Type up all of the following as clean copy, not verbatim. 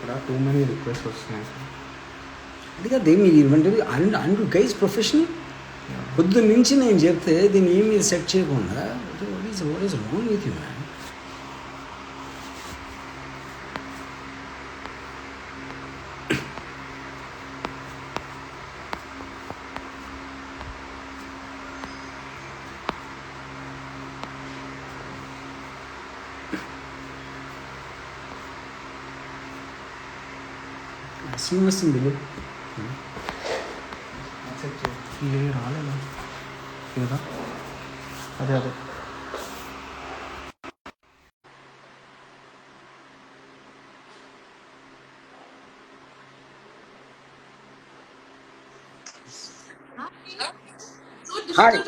There are too many requests వస్తున్నాయి sir. అదేమి ఇవ్వండి అండ్ గైస్ ప్రొఫెషనల్ పొద్దు నుంచి నేను చెప్తే దీన్ని ఏమి సెట్ చేయకుండా what is wrong with you man. Srinivasam bill accept చేయి. ఇది రాలేదా లేదా? అదే hi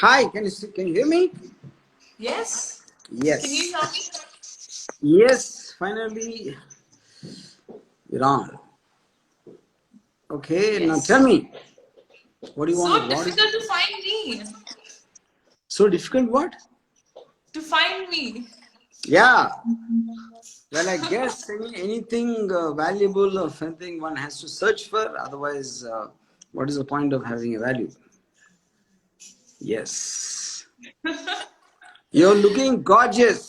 hi can you here me? Yes. Yes. Can you hear me? Yes, finally you're on. Okay, Yes. now tell me, what do you So want? What is difficult to find me. so difficult? What? To find me. Yeah. Well, I guess anything valuable or something one has to search for. Otherwise, what is the point of having a value? Yes. You're looking gorgeous.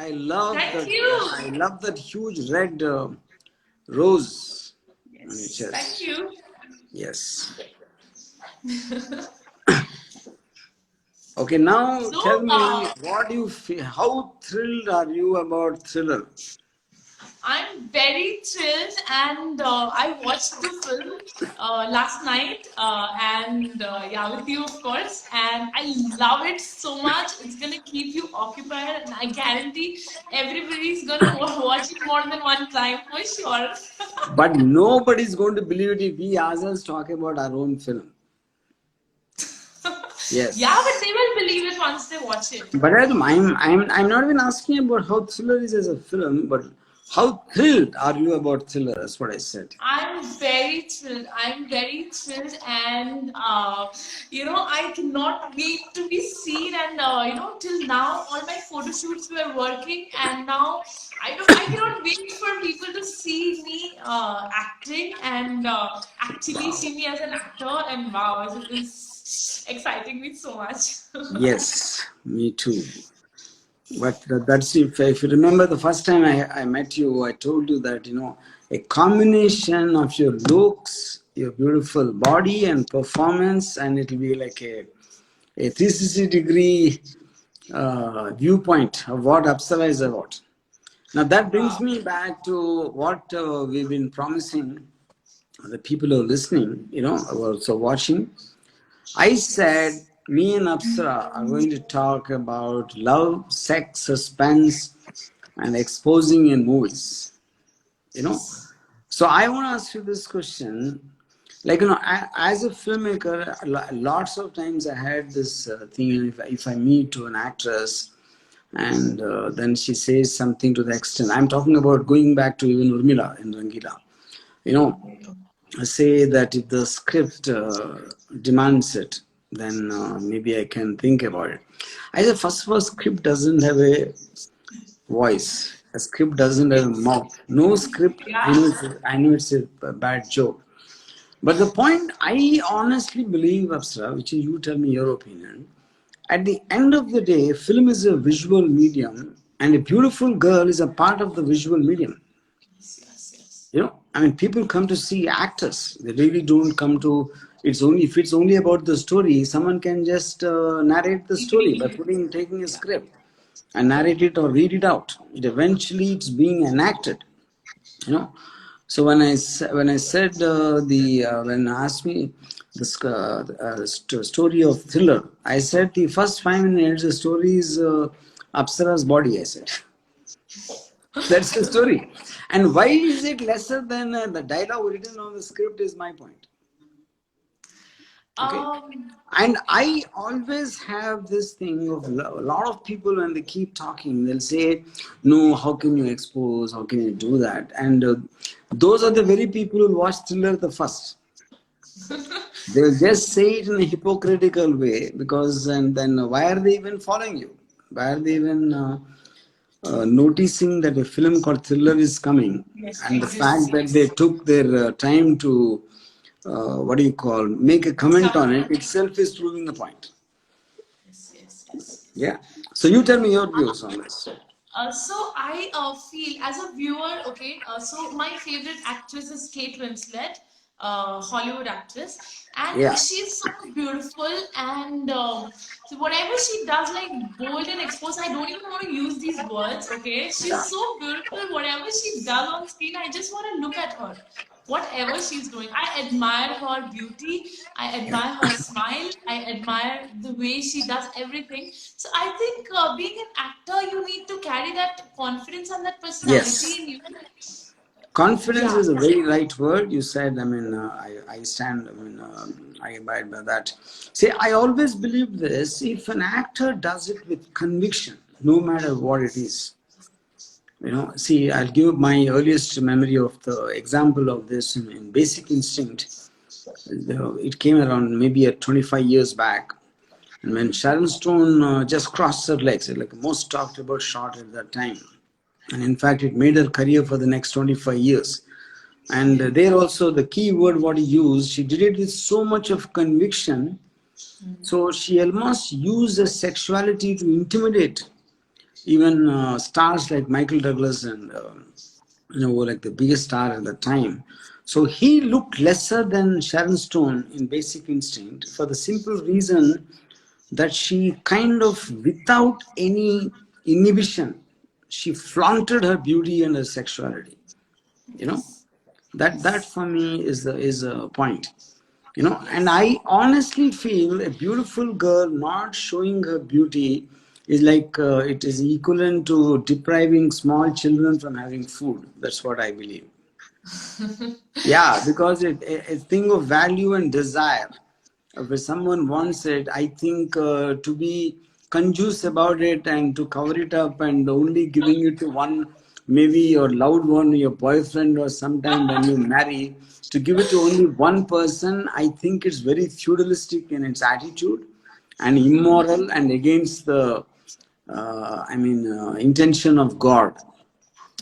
I love Thank that. you. I love that huge red rose on your Yes. chest. Thank you. Yes. Okay, now So, tell me what you feel. How thrilled are you about Thriller? I'm very thrilled, and I watched the film last night, and yeah, with you, of course. And I love it so much. It's gonna keep you occupied, and I guarantee everybody's gonna watch it more than one time for sure. But nobody's going to believe it if we ourselves talk about our own film. Yes. Yeah, but they will believe it once they watch it. But I'm not even asking about how Thriller is as a film, but how thrilled are you about Thriller? That's what I said. I'm very thrilled. I'm very thrilled, and I cannot wait to be seen. And till now, all my photo shoots were working, and now I cannot wait for people to see me acting and actually see me as an actor. And wow, it is exciting me so much. Yes, me too. But that's if you remember the first time I met you, I told you that, a combination of your looks, your beautiful body and performance, and it will be like a 360-degree viewpoint of what Apsara is about. Now that brings me back to what we've been promising the people who are listening, who are also watching. I said me and Apsara are going to talk about love, sex, suspense, and exposing in movies. So I want to ask you this question. Like, as a filmmaker, lots of times I had this thing, if I meet to an actress and then she says something to the extent, I'm talking about going back to even Urmila in Rangila, say that if the script demands it, then maybe I can think about it. I said, first of all, script doesn't have a voice. A script doesn't have a mouth. No script. I know it's a bad joke. But the point, I honestly believe, Apsara, which you tell me your opinion, at the end of the day, film is a visual medium, and a beautiful girl is a part of the visual medium. People come to see actors. They really don't come to. If it's only about the story, someone can just narrate the story by taking a script and narrate it or read it out. Eventually it's being enacted. So when I said when asked me this story of Thriller, I said the first 5 minutes the story is Apsara's body. I said. That's the story. And why is it lesser than the dialogue written on the script is my point. Okay. And I always have this thing of a lot of people when they keep talking, they'll say, no, how can you expose? How can you do that? And those are the very people who watch Thriller the first. They'll just say it in a hypocritical way because, and then why are they even following you? Why are they even noticing that a film called Thriller is coming, Yes, and the exists. fact that they took their time to what do you call, make a comment on it itself is proving the point. Yes, yes, yes. Yeah. So you tell me your views on this. So I feel as a viewer, okay. So my favorite actress is Kate Winslet, Hollywood actress, and Yeah. she's so beautiful. And so whatever she does, like bold and exposed, I don't even want to use these words. Okay, she's so beautiful. Whatever she does on screen, I just want to look at her. Whatever she's doing, I admire her beauty. I admire her smile. I admire the way she does everything. So I think being an actor, you need to carry that confidence and that personality Yes. in you. Confidence Yeah. is a very right word. You said, I mean, I stand, I mean, I abide by that. See, I always believe this: if an actor does it with conviction, no matter what it is, see, I'll give my earliest memory of the example of this in Basic Instinct. It came around maybe 25 years back. And when Sharon Stone just crossed her legs, like the most talked about shot at that time. And in fact, it made her career for the next 25 years. And there also, the key word what he used, she did it with so much of conviction. So she almost used her sexuality to intimidate even stars like Michael Douglas and like the biggest star at the time. So he looked lesser than Sharon Stone in Basic Instinct for the simple reason that she kind of, without any inhibition, she flaunted her beauty and her sexuality. You know, Yes. that for me is a point. And I honestly feel a beautiful girl not showing her beauty is like it is equivalent to depriving small children from having food. That's what I believe. Yeah, because a thing of value and desire. Where someone wants it, I think to be conjuice about it and to cover it up and only giving it to one, maybe your loved one, your boyfriend, or sometime when you marry, to give it to only one person, I think it's very feudalistic in its attitude and immoral and against the, intention of God.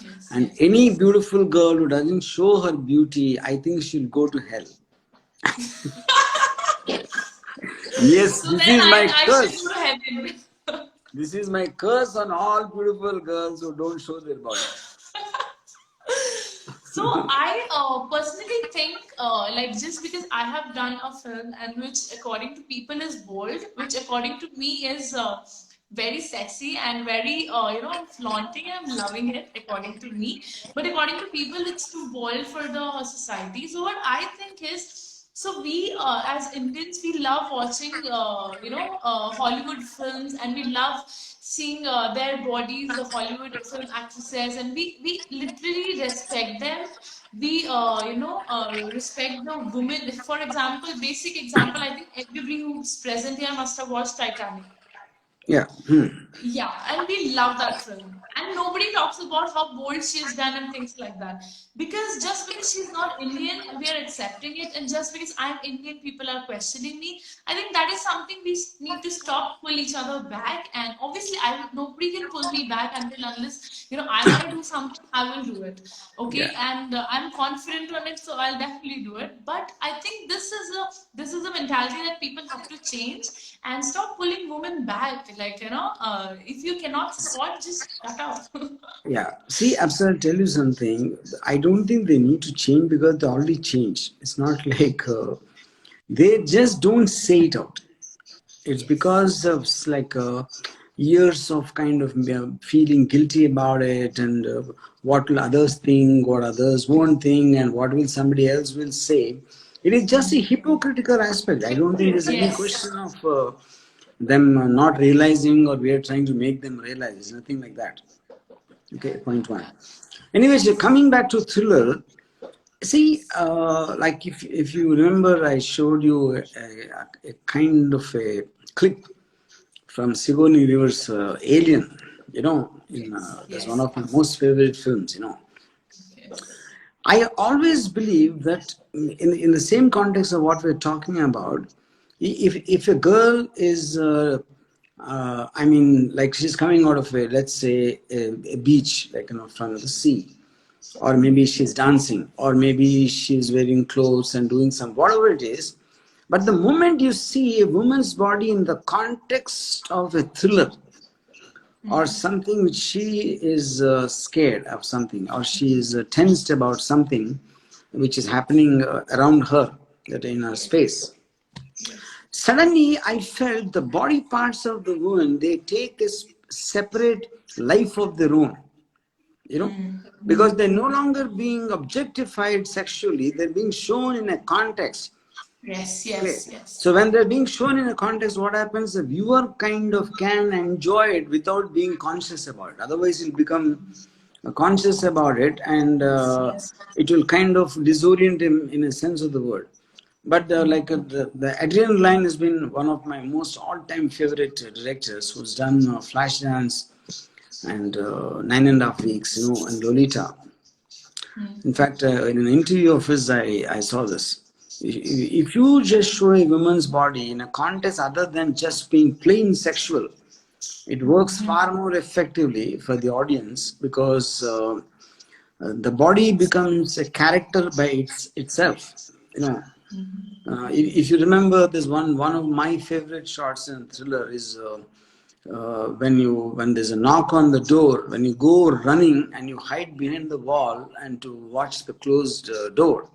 Yes, And yes, any yes. beautiful girl who doesn't show her beauty, I think she'll go to hell. Yes, So this then is my I should go to curse. heaven. This is my curse on all beautiful girls who don't show their body. So I personally think, like just because I have done a film and which according to people is bold, which according to me is very sexy and very, I'm flaunting and I'm loving it according to me. But according to people, it's too bold for the society. So what I think is, so we as Indians, we love watching, Hollywood films, and we love seeing their bodies, the Hollywood film actresses, and we literally respect them. We respect the women. For example, basic example, I think everybody who's present here must have watched Titanic. Yeah. Yeah, and we love that film. And nobody talks about how bold she's done and things like that. Because just because she's not Indian, we are accepting it. And just because I'm Indian, people are questioning me. I think that is something we need to stop, pull each other back. And obviously, nobody can pull me back until unless, I want to do something, I will do it. Yeah. Okay, and I'm confident on it, so I'll definitely do it. But I think this is a mentality that people have to change and stop pulling women back. Like, if you cannot squat, just shut up. Yeah. See, Absar, I'll tell you something. I don't think they need to change because they already changed. It's not like they just don't say it out. It's Yes. because of like years of kind of feeling guilty about it and what will others think, what others won't think, and what will somebody else will say. It is just a hypocritical aspect. I don't think there's any Yes. question of them not realizing or we are trying to make them realize. It's nothing like that. Okay, point one. Anyways, coming back to Thriller, see, like if you remember, I showed you a kind of a clip from Sigourney Weaver's Alien. Yes. That's one Yes. of my Yes. most favorite films. Yes. I always believe that in the same context of what we're talking about, if a girl is I mean, like she's coming out of a, let's say, a beach, like, from the sea, or maybe she's dancing, or maybe she's wearing clothes and doing some whatever it is. But the moment you see a woman's body in the context of a thriller, or something which she is scared of something, or she is tensed about something which is happening around her, that in her space, suddenly I felt the body parts of the woman, they take a separate life of their own, because they're no longer being objectified sexually, they're being shown in a context. Yes, Okay. yes, yes. So when they're being shown in a context, what happens? The viewer kind of can enjoy it without being conscious about it. Otherwise, he'll become conscious about it, and Yes. it will kind of disorient him in a sense of the word. But the Adrian Lyne has been one of my most all-time favorite directors, who's done Flashdance and 9.5 Weeks, and Lolita. In fact, in an interview of his, I saw this. If you just show a woman's body in a context other than just being plain sexual, it works far more effectively for the audience, because the body becomes a character by itself. If you remember, this one of my favorite shots in Thriller is when there's a knock on the door, when you go running and you hide behind the wall and to watch the closed door.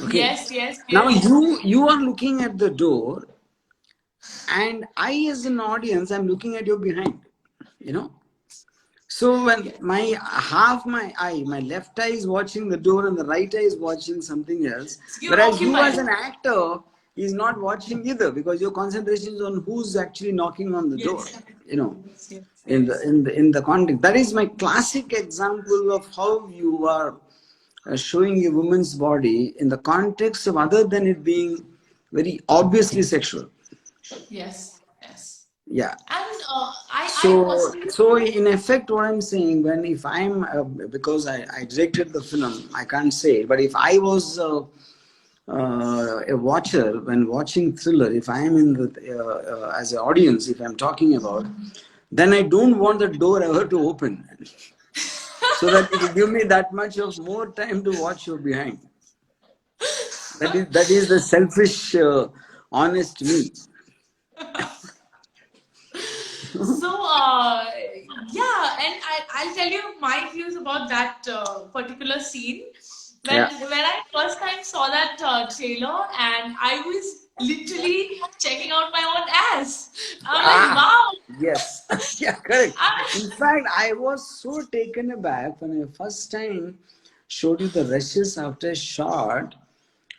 Okay. Yes, yes, Now yes. you are looking at the door, and I, as an audience, I'm looking at your behind. You know. So when my eye, my left eye is watching the door and the right eye is watching something else, So you're whereas you as occupied. an actor is not watching either, because your concentration is on who's actually knocking on the door. Yes, You know, yes, yes, in yes. the context. That is my classic example of how you are showing a woman's body in the context of other than it being very obviously sexual. Yes, yes. Yeah. And I So, personally so feel, in effect, what I'm saying, when if I'm because I directed the film, I can't say, but if I was a watcher when watching Thriller, if I am in the as an audience, if I'm talking about, then I don't want the door ever to open, so that it will give me that much of more time to watch you behind. That is the selfish, honest me. so yeah, and I'll tell you my views about that particular scene. Yeah. When I first time saw that trailer, and I was literally checking out my own ass. I'm like, Ah, wow. yes. Yeah, correct. I, In fact, I was so taken aback when I first time showed you the rushes after a shot,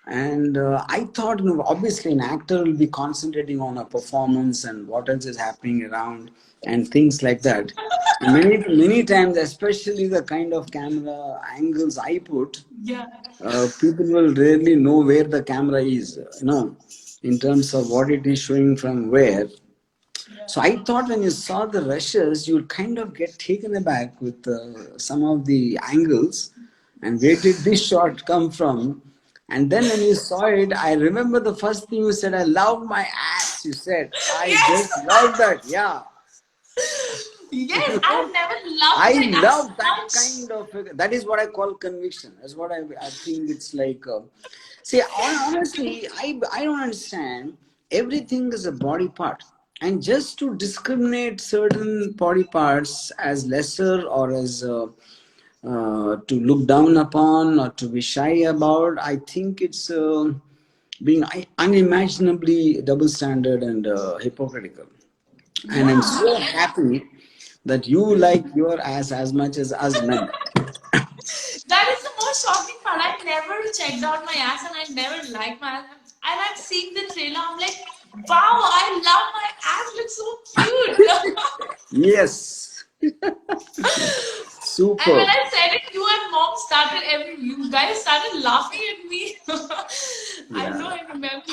and I thought, obviously, an actor will be concentrating on a performance and what else is happening around and things like that. Many times, especially the kind of camera angles I put, yeah. people will rarely know where the camera is, in terms of what it is showing from where. So I thought when you saw the rushes, you'd kind of get taken aback with some of the angles, and where did this shot come from? And then when you saw it, I remember the first thing you said, "I love my ass." You said, "I Yes. just love that." Yeah. Yes, I've never loved I my ass love so that much. kind of. That is what I call conviction. That's what I think it's like. See, honestly, I don't understand. Everything is a body part, and just to discriminate certain body parts as lesser or as to look down upon or to be shy about, I think it's being unimaginably double standard and hypocritical. And I'm Yeah. so happy that you like your ass as much as us men. That is the most shocking part. I never checked out my ass and I never liked my ass. And I'm seeing the trailer, I'm like, wow, I love my ass. Looks so cute. Yes, And when super. I said it, you and mom started, you guys started laughing at me. I know Yeah. I remember.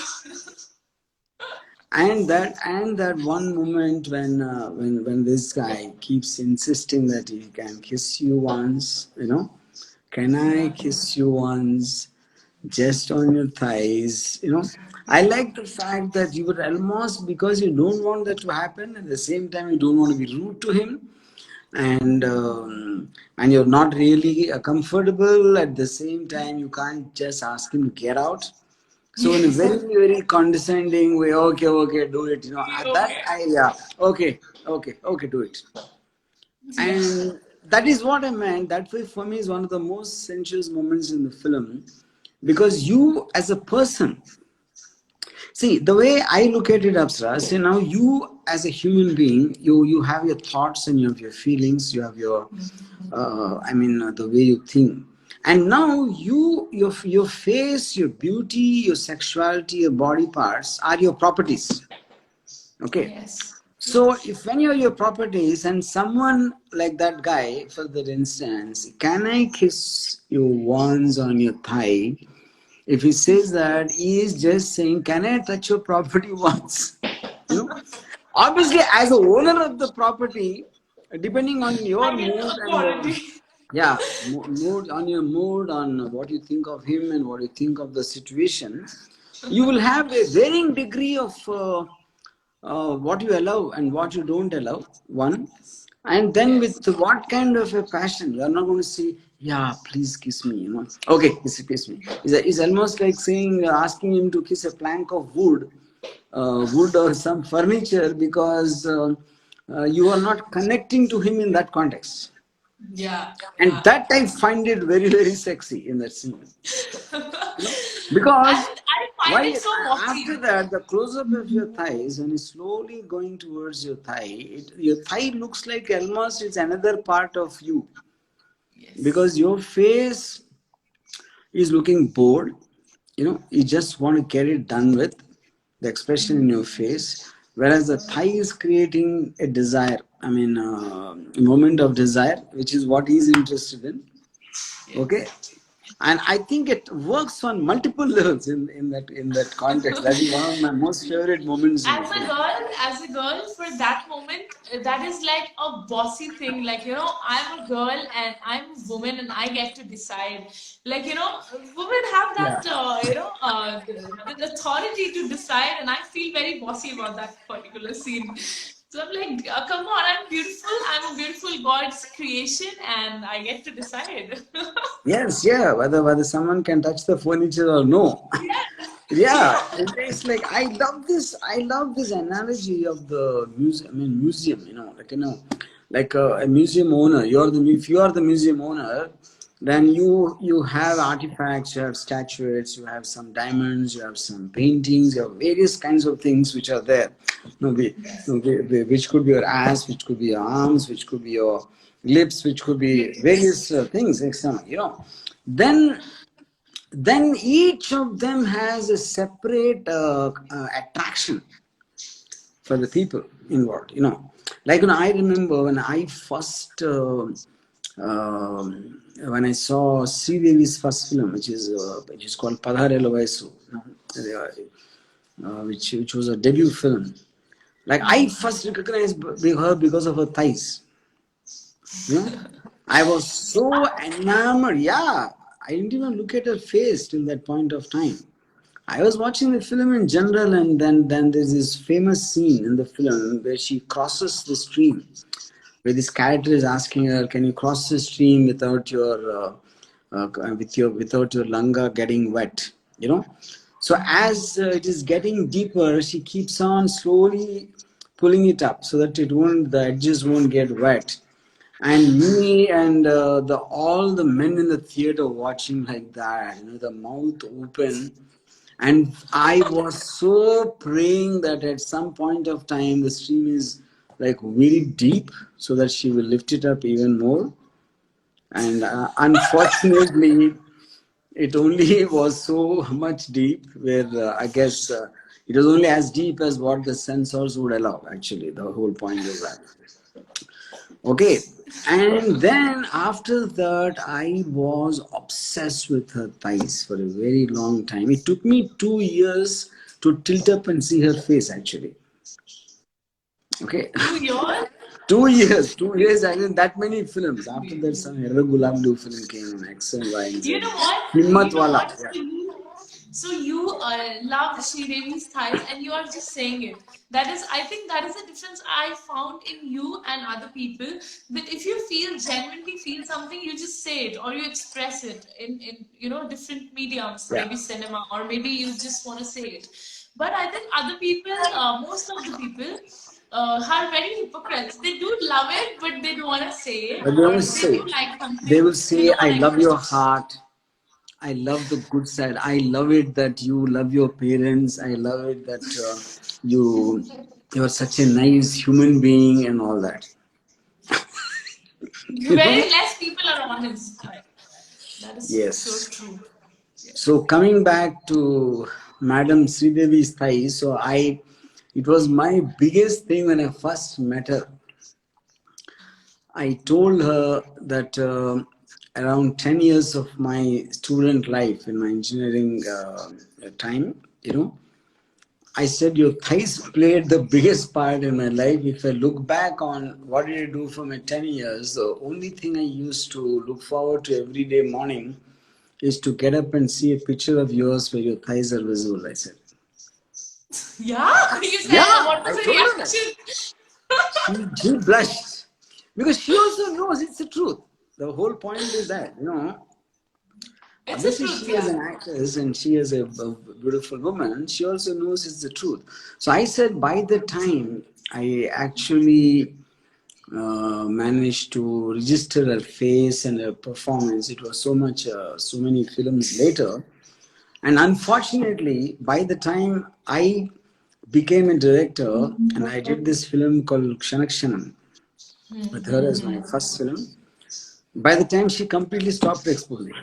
And that one moment when this guy keeps insisting that he can kiss you once, can I Yeah. kiss you once, just on your thighs, I like the fact that you were almost, because you don't want that to happen, at the same time you don't want to be rude to him, and you're not really comfortable. At the same time, you can't just ask him to get out. So in a Yes. very very condescending way, okay, okay, do it. At that Okay. I yeah, okay, okay, okay, do it. Yeah. And that is what I meant. That way, for me, is one of the most sensuous moments in the film, because you, as a person, see the way I look at it, Apsara. See, now you, as a human being, you have your thoughts and you have your feelings. You have your, the way you think. And now your face, your beauty, your sexuality, your body parts are your properties. Okay. Yes. So if when you're your properties and someone like that guy, for that instance, can I kiss you once on your thigh? If he says that, he is just saying, can I touch your property once? You know, obviously, as a owner of the property, depending on your I get mood the and authority. yeah, mood on your mood, on what you think of him and what you think of the situation, you will have a varying degree of what you allow and what you don't allow. One, and then Yes. with what kind of a passion. You are not going to say, yeah, please kiss me. Okay, kiss me. It's almost like saying, asking him to kiss a plank of wood or some furniture, because you are not connecting to him in that context. Yeah. And Yeah. that I find it very very sexy in that scene. Because And I find why, it so after mossy. that, the close up of your thighs, when it's slowly going towards your thigh, your thigh looks like almost it's another part of you, Yes. because your face is looking bored. You just want to get it done with, the expression in your face, whereas the thigh is creating a desire. A moment of desire, which is what he's interested in. Okay. Yes. And I think it works on multiple levels in that context. That is one of my most favorite moments in the film. As a girl, for that moment, that is like a bossy thing. Like, I'm a girl and I'm a woman and I get to decide. Like, women have that, Yeah. the authority to decide, and I feel very bossy about that particular scene. So I'm like, come on, I'm beautiful. I'm a beautiful God's creation, and I get to decide. Yes, yeah. Whether someone can touch the furniture or no. Yes. Yeah, Yeah. it's like I love this. I love this analogy of the museum. Museum. Like a museum owner. If you are the museum owner, then you have artifacts, you have statuettes, you have some diamonds, you have some paintings, you have various kinds of things which are there. Yes. Which could be your ass, which could be your arms, which could be your lips, which could be various things. Then each of them has a separate attraction for the people involved. I remember when I first when I saw Sridevi's first film, which is called Padharelu Vayasu, which was a debut film. Like, I first recognized her because of her thighs. You know, I was so enamored. Yeah, I didn't even look at her face till that point of time. I was watching the film in general, and then there's this famous scene in the film where she crosses the stream, where this character is asking her, "Can you cross the stream without your langa getting wet?" So as it is getting deeper, she keeps on slowly pulling it up so that the edges won't get wet. And me and the all the men in the theater watching like that, the mouth open. And I was so praying that at some point of time the stream is like very deep, so that she will lift it up even more. And unfortunately, it only was so much deep, where I guess it was only as deep as what the sensors would allow. Actually, the whole point of that. Okay. And then after that, I was obsessed with her thighs for a very long time. It took me 2 years to tilt up and see her face, actually. Okay. 2 years? 2 years. 2 years. I mean, that many films. After that, some Herra Gulablu film came in, X and Y and You Z. know what? Himmat You know Wala. what? Yeah. So you love Sridevi's thighs and you are just saying it. That is, I think that is the difference I found in you and other people. That if you genuinely feel something, you just say it or you express it in different mediums, Yeah. maybe cinema, or maybe you just want to say it. But I think other people, most of the people, are very hypocrites. They do love it, but they don't want to say it, But they or will they say, do like they something, will they say, don't I want to love your express. heart. I love the good side. I love it that you love your parents. I love it that you you're such a nice human being and all that. You know? Very less people are honest. That is so Yes. true. Yes. So coming back to Madam Sridevi's thighs, it was my biggest thing when I first met her. I told her that around 10 years of my student life in my engineering time, I said your thighs played the biggest part in my life. If I look back on what did I do for my 10 years, the only thing I used to look forward to every day morning is to get up and see a picture of yours where your thighs are visible, I said. Yeah, you Yeah, said what was I the told her that. reaction? She blushed because she also knows it's the truth. The whole point is that, It's the obviously truth, she is yeah. an actress and she is a beautiful woman. She also knows it's the truth. So I said by the time I actually managed to register her face and her performance, it was so many films later. And unfortunately, by the time I became a director and I did this film called Kshanak with her as my first film, by the time she completely stopped exposing.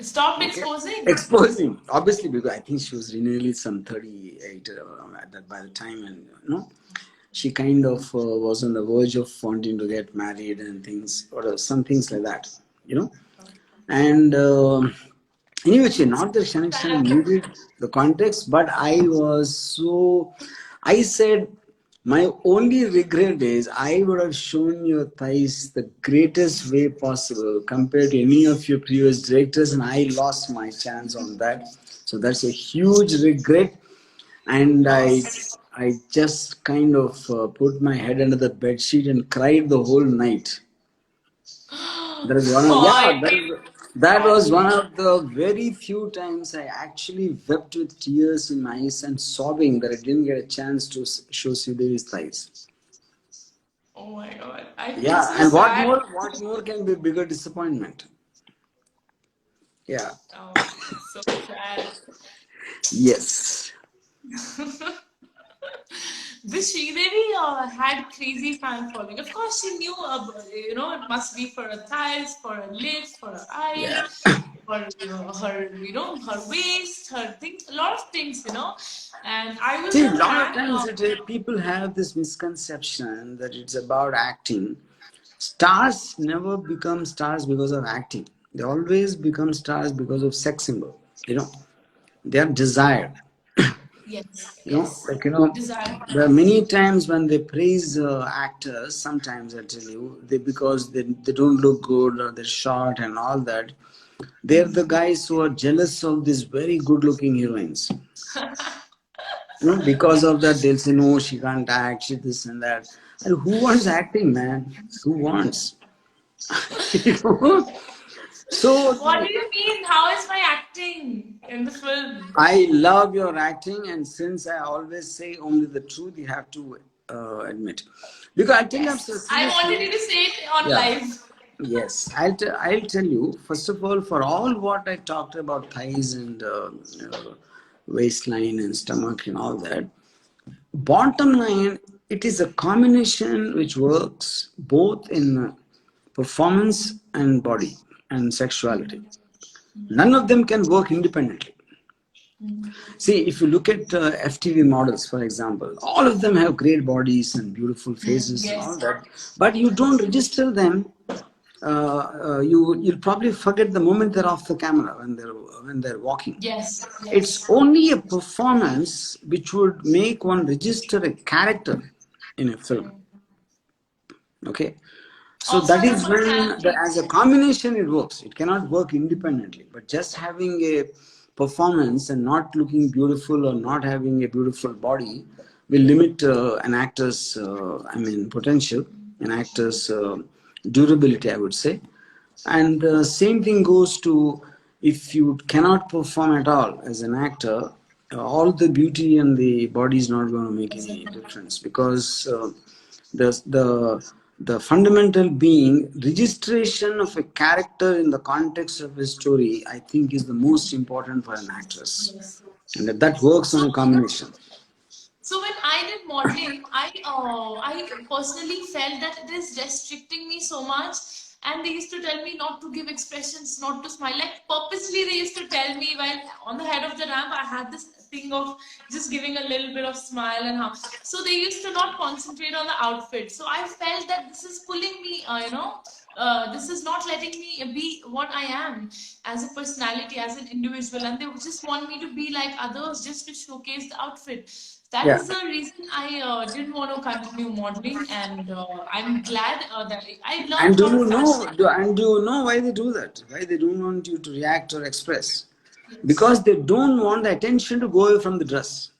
Stopped Okay. exposing. Exposing, obviously, because I think she was nearly some 38 at that by the time, and she kind of was on the verge of wanting to get married and things, or some things like that, and anyway, not that Shanik needed the context, but I said, my only regret is I would have shown your thighs the greatest way possible compared to any of your previous directors, and I lost my chance on that. So that's a huge regret, and Lost. I just kind of put my head under the bed sheet and cried the whole night. That is one of Oh, that was one of the very few times I actually wept with tears in my eyes and sobbing that I didn't get a chance to show Sridevi's thighs. oh my God. I feel Yeah, so and what sad. more? What more can be bigger disappointment? Yeah. Oh, so sad. Yes. This Sridevi had crazy fan following. Of course, she knew, it must be for her thighs, for her lips, for her Yeah. eyes, for her waist, her things, a lot of things, And I was See, a a lot of fan times of. people have this misconception that it's about acting. Stars never become stars because of acting. They always become stars because of sex symbol. They are desired. Yes, yes. Desire. There are many times when they praise actors. Sometimes I tell you, because they don't look good or they're short and all that. They're the guys who are jealous of these very good-looking heroines. Because of that, they'll say, no, she can't act, she this and that. And who wants acting, man? Who wants? You know? What So do you mean? How is my acting in the film? I love your acting, and since I always say only the truth, you have to admit. Because I think I'm so Yes. I wanted seriously. you to say it on Yeah. live. Yes, I'll tell you. First of all, for all what I talked about thighs and waistline and stomach and all that, bottom line, it is a combination which works both in performance and body and sexuality. None of them can work independently. See, if you look at FTV models, for example, all of them have great bodies and beautiful faces and all Yes. that, but you don't register them. You'll probably forget the moment they're off the camera when they're walking. Yes. It's Yes. only a performance which would make one register a character in a film. Okay, so Also that as a is when, personality. as a combination, it works. It cannot work independently. But just having a performance and not looking beautiful or not having a beautiful body will limit an actor's, potential, an actor's durability, I would say. And the same thing goes to if you cannot perform at all as an actor, all the beauty and the body is not going to make any difference because the fundamental being registration of a character in the context of a story, I think, is the most important for an actress, and that works on a combination. So when I did modeling, I personally felt that it is restricting me so much. And they used to tell me not to give expressions, not to smile. Like purposely, they used to tell me while on the head of the ramp, I had this thing of just giving a little bit of smile and how. So they used to not concentrate on the outfit. So I felt that this is pulling me, this is not letting me be what I am as a personality, as an individual, and they just want me to be like others just to showcase the outfit. That Yeah. is the reason I didn't want to continue modeling, and I'm glad that I And learned a lot of fashion. do you know why they do that? Why they don't want you to react or express? Yes, Because they don't want the attention to go away from the dress.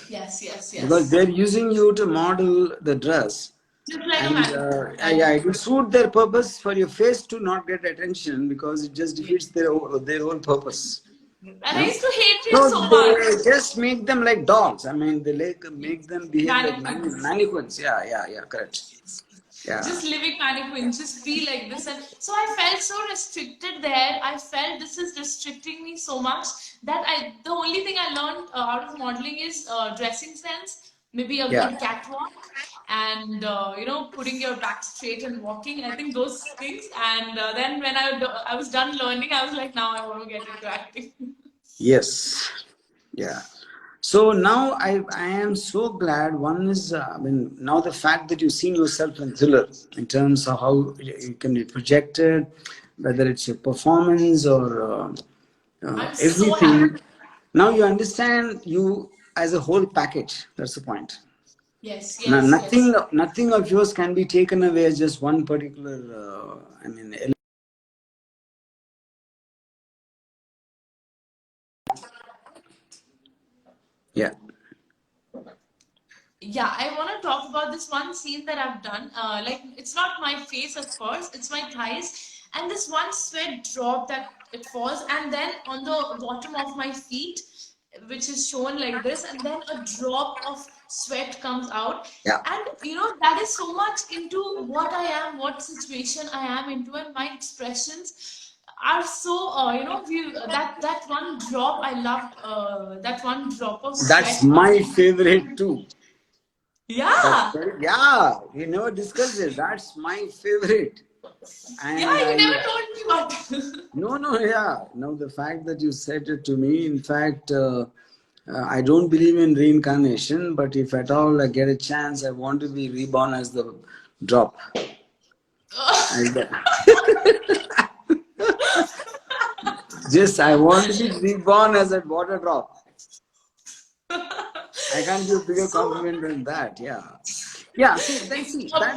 yes, yes, Because yes. they're using you to model the dress, Just like a and mannequin. yeah, it will suit their purpose for your face to not get attention because it just defeats their whole purpose. And You I know, used to hate it so so much. they just make them like dogs. I mean, they make them behave like Mannequins. mannequins. Yeah, yeah, yeah, correct. Yeah. Just living mannequins, just be like this. And so I felt so restricted there. I felt this is restricting me so much that the only thing I learned out of modeling is dressing sense, maybe a Yeah. good catwalk, and putting your back straight and walking. I think those things. And then when I was done learning, I was like, now I want to get into acting. Yes. Yeah. So now I am so glad. One is, now the fact that you've seen yourself in thriller in terms of how you can be projected, whether it's your performance or I'm so happy. everything. Now you understand you as a whole package. That's the point. Yes, Now, yes, yes. nothing of yours can be taken away as just one particular. Yeah. Yeah, I want to talk about this one scene that I've done. Like, it's not my face, of course, it's my thighs. And this one sweat drop that it falls, and then on the bottom of my feet, which is shown like this, and then a drop of sweat comes out. Yeah. And that is so much into what I am, what situation I am into, and my expressions are so, that one drop, I loved that one drop of That's sweat on my me. favorite too. Yeah. Yeah, we never discussed it. That's my favorite. Yeah, And you never told me what. no, yeah. Now, the fact that you said it to me, in fact, I don't believe in reincarnation, but if at all I get a chance, I want to be reborn as the drop. And, just, I want to be reborn as a water drop. I can't give a bigger So, compliment than that. Yeah. Yeah, the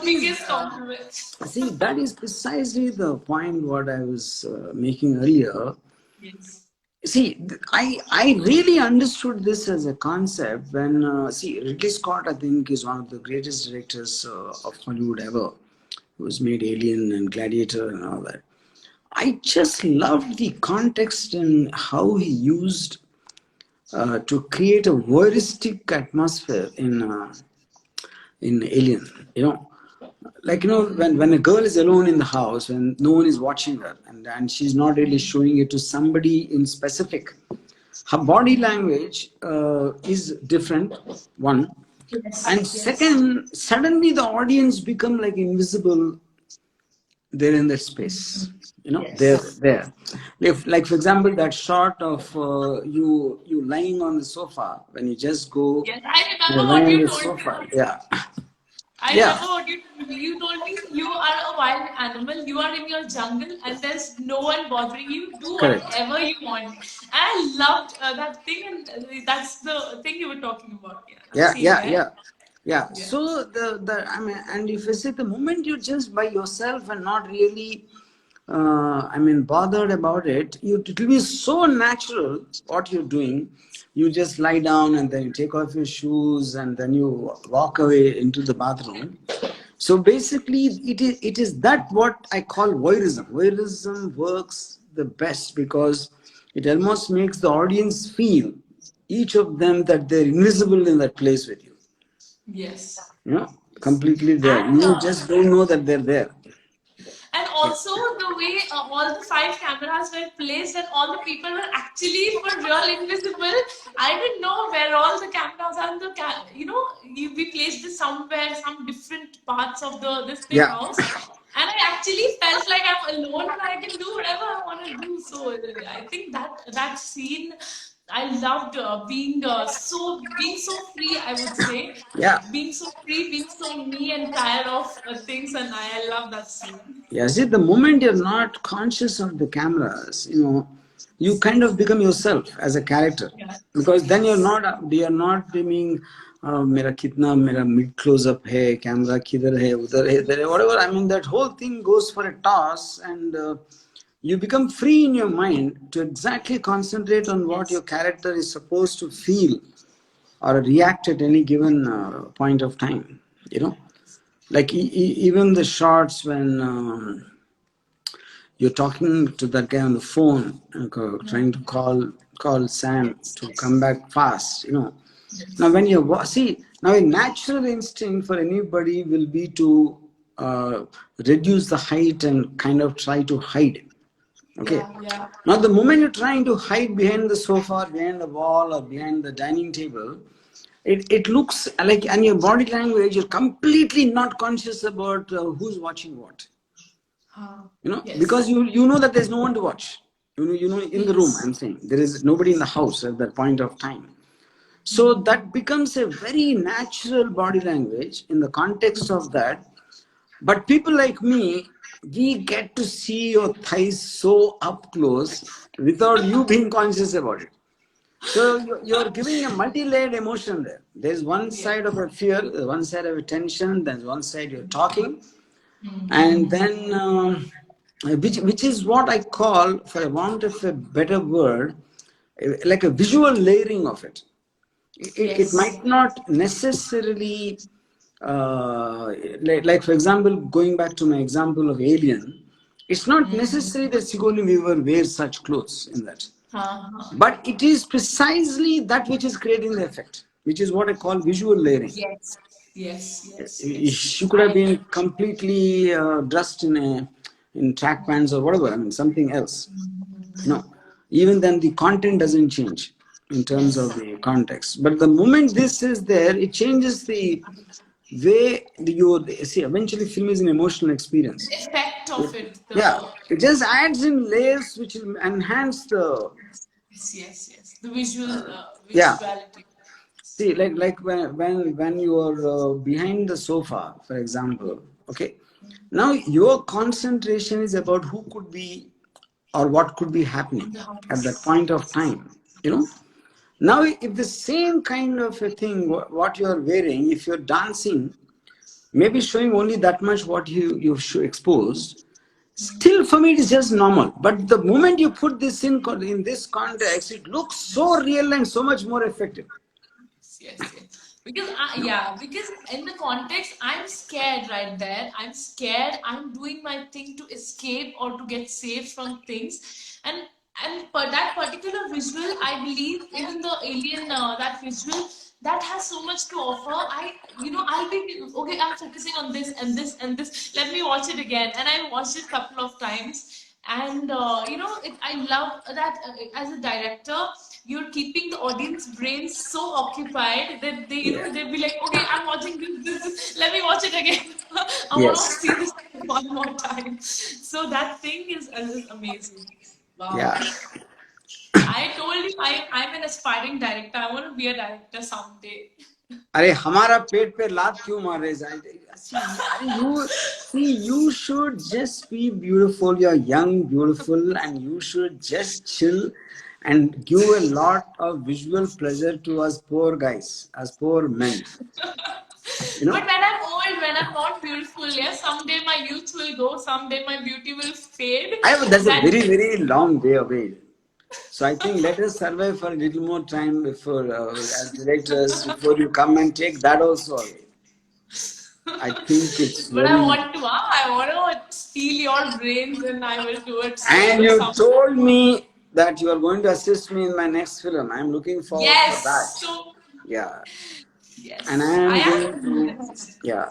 biggest compliment. that is precisely the point what I was making earlier. Yes. See, I really understood this as a concept when Ridley Scott, I think, is one of the greatest directors of Hollywood ever, who's made Alien and Gladiator and all that. I just loved the context and how he used to create a voyeuristic atmosphere in Alien. When a girl is alone in the house, when no one is watching her, and she's not really showing it to somebody in specific, her body language is different, one. Yes. And Yes. second, suddenly the audience become like invisible. They're in that space, they're Yes. there. If, like, for example, that shot of you lying on the sofa, when you just go, Yes. I you're remember lying what on you the told me. sofa. Yeah. I Yeah. remember what you told me. You told me you are a wild animal. You are in your jungle, and there's no one bothering you. Do Correct. whatever you want. And I loved that thing, and that's the thing you were talking about. Yeah, the Yeah, scene yeah, there. yeah, yeah. Yeah. So and if I say the moment you're just by yourself and not really bothered about it. It will be so natural what you're doing. You just lie down and then you take off your shoes and then you walk away into the bathroom. So basically, it is that what I call voyeurism. Voyeurism works the best because it almost makes the audience feel, each of them, that they're invisible in that place with you. Yes. You know, completely there. And You just don't know that they're there. also the way all the 5 cameras were placed and all the people were actually for real invisible. I didn't know where all the cameras are. We placed it somewhere, some different parts of this big Yeah. house. And I actually felt like I'm alone and I can do whatever I want to do. So I think that scene, I loved being so free. I would say, Yeah. being so free, being so me and tired of things, and I love that scene. Yeah, see, the moment you're not conscious of the cameras, you kind of become yourself as a character, Yeah. because then Yes. you're not being मेरा कितना मेरा mid close up है, camera किधर है, उधर है, इधर है, whatever. That whole thing goes for a toss, and you become free in your mind to exactly concentrate on what your character is supposed to feel or react at any given point of time. Like even the shots when you're talking to that guy on the phone, trying to call Sam to come back fast. Now when now a natural instinct for anybody will be to reduce the height and kind of try to hide. Okay. Yeah. Now the moment you're trying to hide behind the sofa, behind the wall, or behind the dining table, it looks like, and your body language, you're completely not conscious about who's watching what. Yes. Because you know that there's no one to watch. In the room, I'm saying there is nobody in the house at that point of time. So that becomes a very natural body language in the context of that. But people like me, we get to see your thighs so up close without you being conscious about it. So you're giving a multi-layered emotion there. There's one side of a fear, one side of a tension, then one side you're talking, and then which is what I call, for want of a better word, like a visual layering of it. It might not necessarily, like for example, going back to my example of Alien, it's not necessary that Sigourney Weaver wears such clothes in that. But it is precisely that which is creating the effect, which is what I call visual layering. Yes. She could have been completely dressed in track pants or whatever, something else. Even then the content doesn't change in terms of the context. But the moment this is there, it changes the way you see. Eventually, film is an emotional experience. The effect of it. It just adds in layers which will enhance the. Yes. The visuality. See, like when you are behind the sofa, for example, okay. Now your concentration is about who could be or what could be happening at that point of time. Now, if the same kind of a thing, what you are wearing, if you're dancing, maybe showing only that much what you've exposed, still for me it is just normal. But the moment you put this in this context, it looks so real and so much more effective. Yes. Because in the context, I'm scared right there. I'm scared. I'm doing my thing to escape or to get saved from things, and for that particular visual, I believe even the Alien, that visual, that has so much to offer. I'll be okay. I'm focusing on this and this and this. Let me watch it again, and I watched it a couple of times. And I love that as a director, you're keeping the audience brains so occupied that they'll be like, okay, I'm watching this, let me watch it again. I want to see this one more time. So that thing is amazing. Wow. Yeah. I told you I'm an aspiring director. I want to be a director someday. अरे हमारा पेट पे लात क्यों मार रहे you should just be beautiful. You're young, beautiful, and you should just chill and give a lot of visual pleasure to us poor guys, us poor men. But when I'm old, when I'm not beautiful, Yeah, someday my youth will go, someday my beauty will fade. That's a That very, very long way away. So I think let us survive for a little more time before, as directors, before you come and take that also away. I think it's but I very. want to, I want to steal your brains and I will do it And soon. you told me that you are going to assist me in my next film. I'm looking forward for that. Yes, so Yeah. And I yes, I am going to, am. yeah,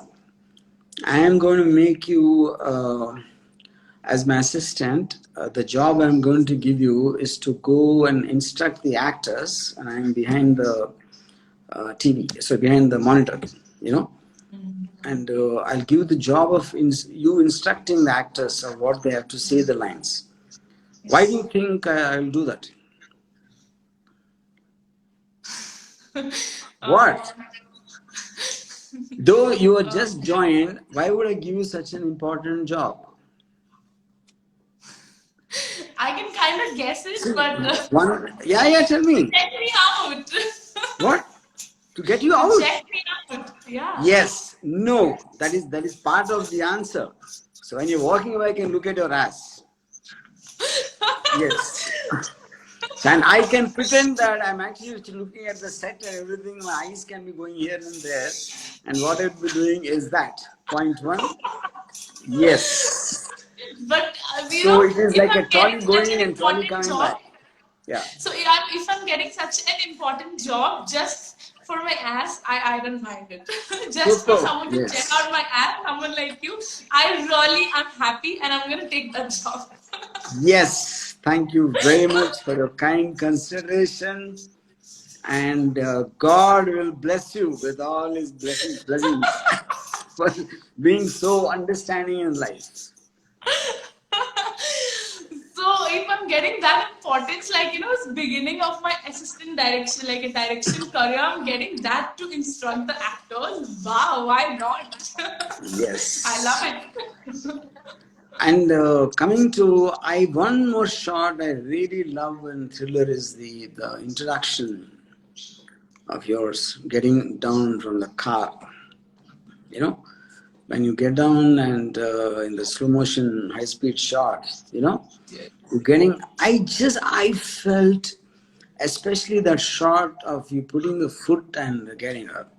I am going to make you as my assistant. The job I'm going to give you is to go and instruct the actors, and I'm behind the TV, so behind the monitor, you know. And I'll give you the job of you instructing the actors of what they have to say the lines. Why do you think I'll do that? What? Though you are just joined, why would I give you such an important job? I can kind of guess it, but Yeah, tell me. check me out. What? To get you To out? check me out. Yeah. Yes, no. That is part of the answer. So when you're walking away, I can look at your ass. Yes. And I can pretend that I'm actually looking at the set and everything. My eyes can be going here and there. And what I'll be doing is that. Point one. Yes. But you So know, it is if like a I'm getting trolley such going an and trolley important coming job, back. Yeah. so if I'm getting such an important job just for my ass, I don't mind it. Just for Super. someone to check Yes. out my ass, someone like you, I'm happy and I'm gonna take that job. Yes. Thank you very much for your kind consideration. And God will bless you with all His blessings for being so understanding in life. So if I'm getting that importance, like it's beginning of my assistant direction, like a direction career, I'm getting that to instruct the actors. Wow, why not? I love Yes. it. And coming to one more shot I really love in thriller is the introduction of yours getting down from the car. You know, when you get down and in the slow motion high speed shot, you're getting. I felt, especially that shot of you putting the foot and getting up.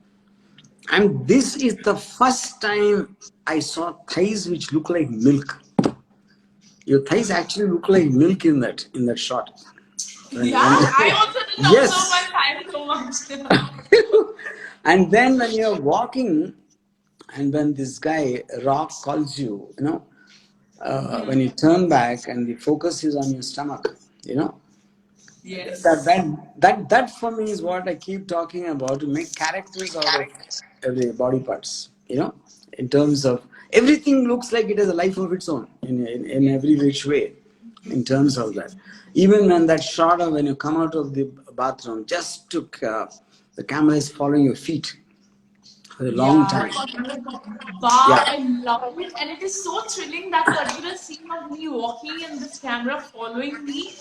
And this is the first time I saw thighs which look like milk. Your thighs actually look like milk in that shot. Yeah, I also didn't observe my Yes. time so much. And then when you're walking, and when this guy Rock calls you, when you turn back and the focus is on your stomach, Yes. that for me is what I keep talking about, to make characters out of every body parts. In terms of everything looks like it has a life of its own in every which way. In terms of that, even when that shot of when you come out of the bathroom, just took the camera is following your feet for a long Yeah. time. Wow, Yeah, I love it. And it is so thrilling that particular scene of me walking and this camera following me.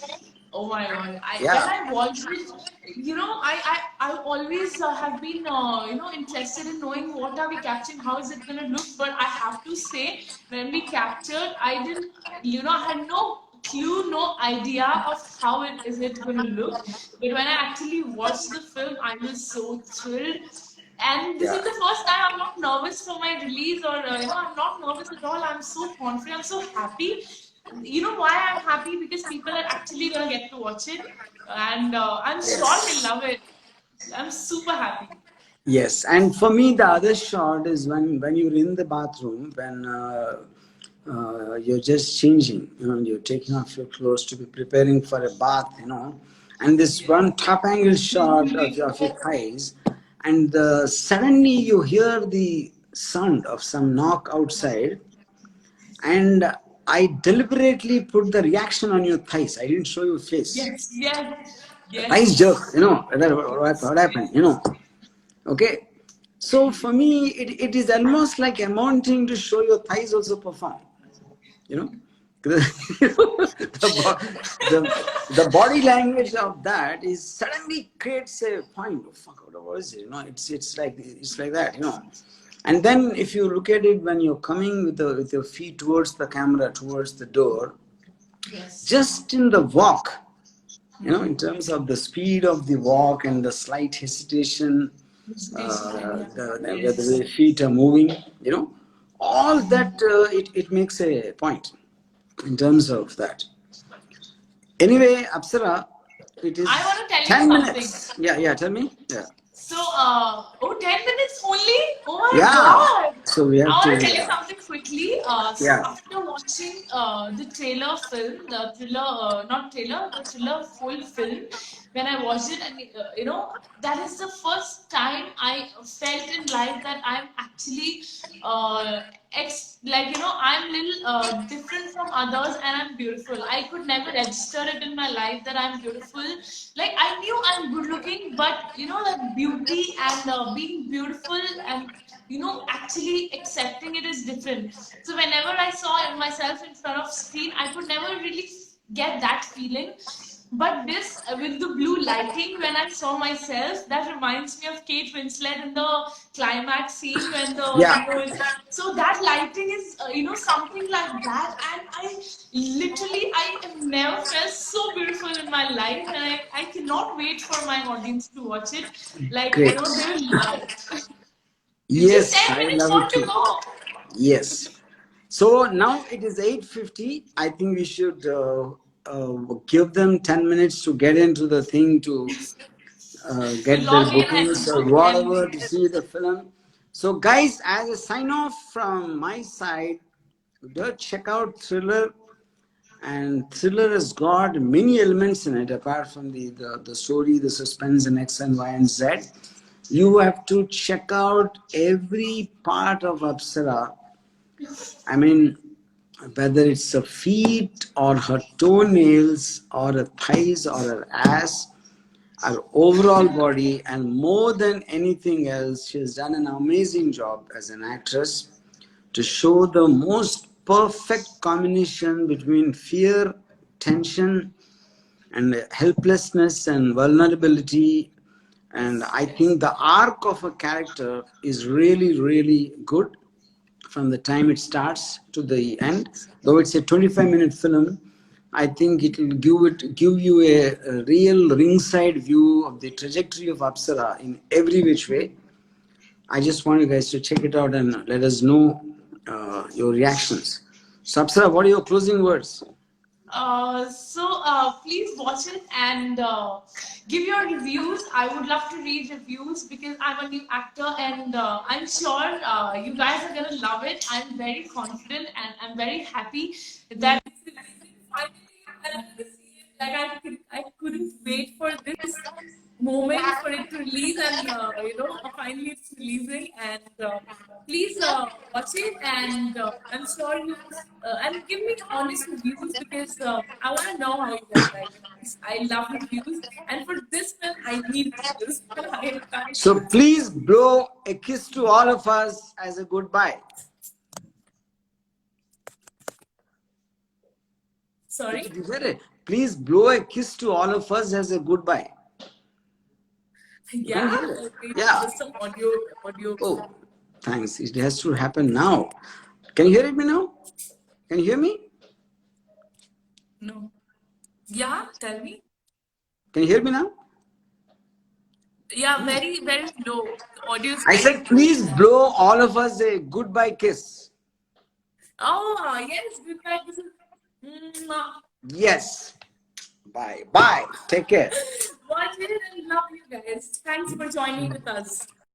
Oh my God. When yeah, I watched it, I always have been, interested in knowing what are we capturing, how is it going to look. But I have to say, when we captured, I didn't, I had no clue, no idea of how it going to look. But when I actually watched the film, I was so thrilled. And this yeah. is the first time I'm not nervous for my release, or I'm not nervous at all. I'm so confident. I'm so happy. You know why I'm happy? Because people are actually gonna get to watch it, and I'm sure they Yes. love it. I'm super happy. Yes, and for me, the other shot is when you're in the bathroom, when you're just changing, you're taking off your clothes to be preparing for a bath, and this one top angle shot of your thighs, and suddenly you hear the sound of some knock outside, and I deliberately put the reaction on your thighs. I didn't show your face. Yes, yes, Thighs jerk, yes. what happened, Okay. So for me, it is almost like amounting to show your thighs also perform. You know, the body language of that is suddenly creates a point. Oh, fuck, what was it? It's like that. And then if you look at it when you're coming with your feet towards the camera, towards the door, Yes. just in the walk, in terms of the speed of the walk and the slight hesitation, where the feet are moving, all that, it makes a point in terms of that. Anyway, Apsara, it is I want to tell you 10 something. minutes. Yeah, tell me. Yeah. So, 10 minutes only? Oh my Yeah. God. So we I have want to to. tell you something quickly. So Yeah. after watching the trailer film, the thriller, not trailer, the thriller full film, when I watched it, and that is the first time I felt in life that I'm actually I'm little different from others, and I'm beautiful. I could never register it in my life that I'm beautiful. Like, I knew I'm good looking, but that beauty and being beautiful and actually accepting it is different. So whenever I saw myself in front of screen, I could never really get that feeling. But this, with the blue lighting, when I saw myself, that reminds me of Kate Winslet in the climax scene when the Yeah. hero is. So that lighting is, something like that. And I have never felt so beautiful in my life, and I cannot wait for my audience to watch it. Like, Great. they will love it. Just Yes, 10 I minutes love more it to too. go. Yes. So now it is 8:50. I think we should give them 10 minutes to get into the thing, to To get their log in and bookings or book whatever, and to see the film. So, guys, as a sign off from my side, do check out Thriller. And Thriller has got many elements in it apart from the story, the suspense, and X and Y and Z. You have to check out every part of Apsara. I mean, whether it's her feet or her toenails or her thighs or her ass, her overall body, and more than anything else, she has done an amazing job as an actress to show the most perfect combination between fear, tension, and helplessness and vulnerability. And I think the arc of a character is really, really good from the time it starts to the end. Though it's a 25-minute film, I think it will give you a real ringside view of the trajectory of Apsara in every which way. I just want you guys to check it out and let us know your reactions. So, Apsara, what are your closing words? Please watch it and give your reviews. I would love to read reviews because I'm a new actor, and I'm sure you guys are gonna love it. I'm very confident and I'm very happy that it's releasing finally. And I'm gonna see it. Like, I couldn't wait for this moment for it to release, and finally it's releasing. And please watch it, and I'm sure you and give me honest reviews because I want to know how you guys like it. I love reviews, and for this film I need reviews. I can't. So, please blow a kiss to all of us as a goodbye. Sorry. You said it. Please blow a kiss to all of us as a goodbye. Yeah. Okay. Yeah. Just some audio. Oh, thanks. It has to happen now. Can you hear me now? Can you hear me? No. Yeah. Tell me. Can you hear me now? Yeah. Very very low. The audio is I very said, please blow all of us a goodbye kiss. Oh yes. Goodbye. This is. Mwah. Yes. Bye. Bye. Take care. Watch it and love you guys. Thanks for joining with us.